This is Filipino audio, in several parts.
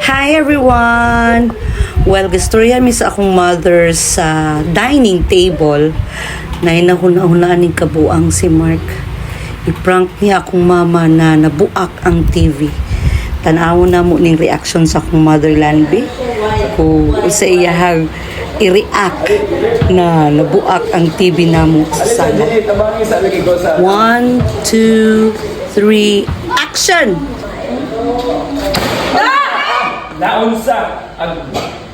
Hi everyone! Well, gistorya mi sa akong mother sa dining table na hinahuna-hunaan ng kabuang si Mark. I-prank niya akong mama na nabuak ang TV. Tanaw na mo ning reaction sa akong mother Lanby. Kung isa iyahag i-react na nabuak ang TV na mo sa sala. 1, 2, 3, action! Naunsa ang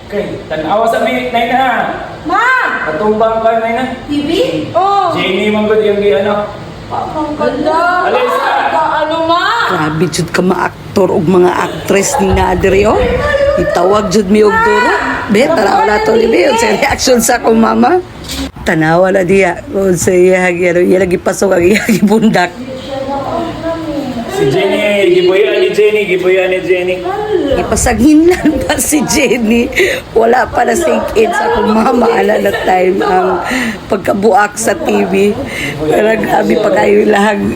kay tanawa sa mi nay na. Ma! Katumbang ka nay na. TV? Oh! Jenny man gud yung anak. Ang ganda! Alis ka! Ano, ma? Grabe jud ka ma-aktor ug mga actress ni Nadri oh. Itawag jud mi og duro. Be, tanaw na to ni Be. Sa reaction sa akong mama. Tanawa na diya. Kung sa iya lagi pasok ang iya bundak. Si Jenny, giboyan ni Jenny. Ipasaghinlan pa si Jenny. Wala pa na sink in sa akong mama. Ala na time ang pagkabuak sa TV. Pero grabe pa kayo lahang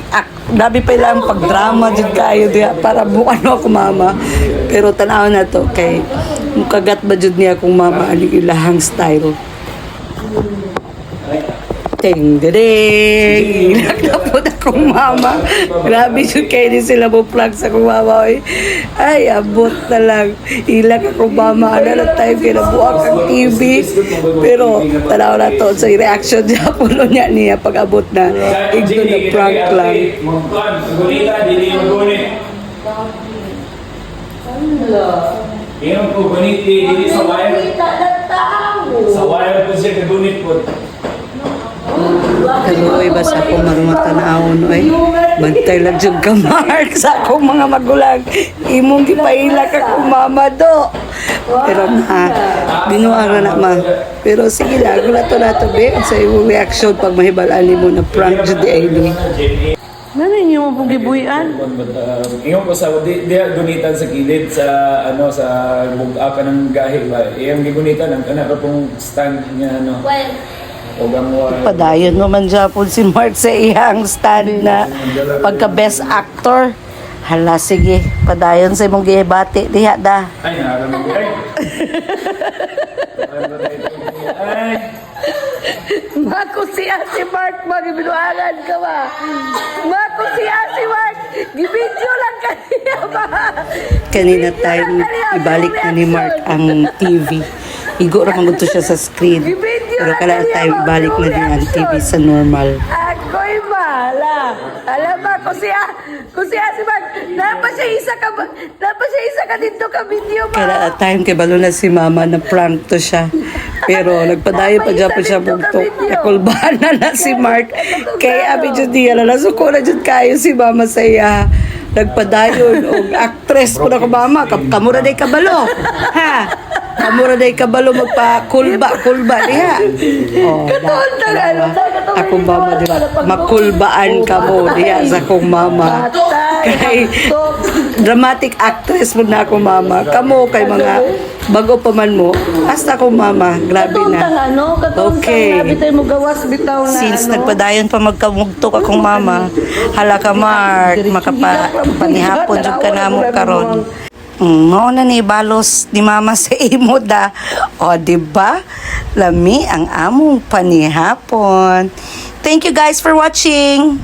grabe pa ilang pagdrama dyan kayo diya para bukan ako mama. Pero tanaw na to kay mukagat ba dyan niya akong mama aling ilahang style. Ting dedeng ilak na po na akong mama. Grabe yun kayo din sila mo plug sa akong mama oy. Ay abot na lang ilak akong mama ano na time kaya nabuak ang TV. Pero tanaw na to sa reaction niya puno niya pag abot na igno na prank lang. Magpan, gulita dili yung gunit. Iyon ko gunit dili sa wire. Sa wire ko siya kagunit po. Kaluoy ba sa akong marunong tanawon oy. Bantay lang jud ka Mark sa akong mga magulang. Imong gipaila ka kung mama do. Pero ma, binuang na ma. Pero sige lang, nato be sa imong reaction pag mahibalaan nimo na prank jud di ID. Ano niyo mo pong gibuyan? Iyon ko sa di gunitan sa kilid sa ano sa bugaka ng gahi ba. Iyang gigunitan ang kana pong stand niya ano. Padayon naman Japon si Mark sa iyang stand na pagka-best actor. Hala, sige. Padayon sa imong gihibati. Diha da. Ay, nakaramag ay. Ay. Mako siya si Mark, magibinuangan ka ba? Mako siya si Mark, gibidyo lang kaniya ba? Kanina time, ibalik na ni Mark ang TV. Igo ra kung siya sa screen. Pero kala time, ibalik na din ang TV sa normal. Ako'y bahala. Alam ba, kung siya si Mark, dapat siya isa ka dito ka video ba? Kala time, kay balo na si mama na prank to siya. Pero nagpadayo pa dyan po siya bugtok. Nakulbahan na si Mark. Kaya abi dyan diya na nasuko na dyan kayo si mama sa iya. Nagpadayon o actress po na ko mama. Kamura day kabalo. Ha? Kamura day kabalo magpa-kulba diha. Oh, akong mama diba? Makulbaan ka mo diha sa akong mama. Kay dramatic actress mo na akong mama. Kamo kay mga bago pa man mo. Hasta akong mama. Grabe na. Okay. Since nagpadayon pa magkamugtok akong mama, hala ka Mark, makapanihapon jud ka na mo karon. Mao na ni balos ni mama sa imo da. O diba? Lami ang among panihapon. Thank you guys for watching.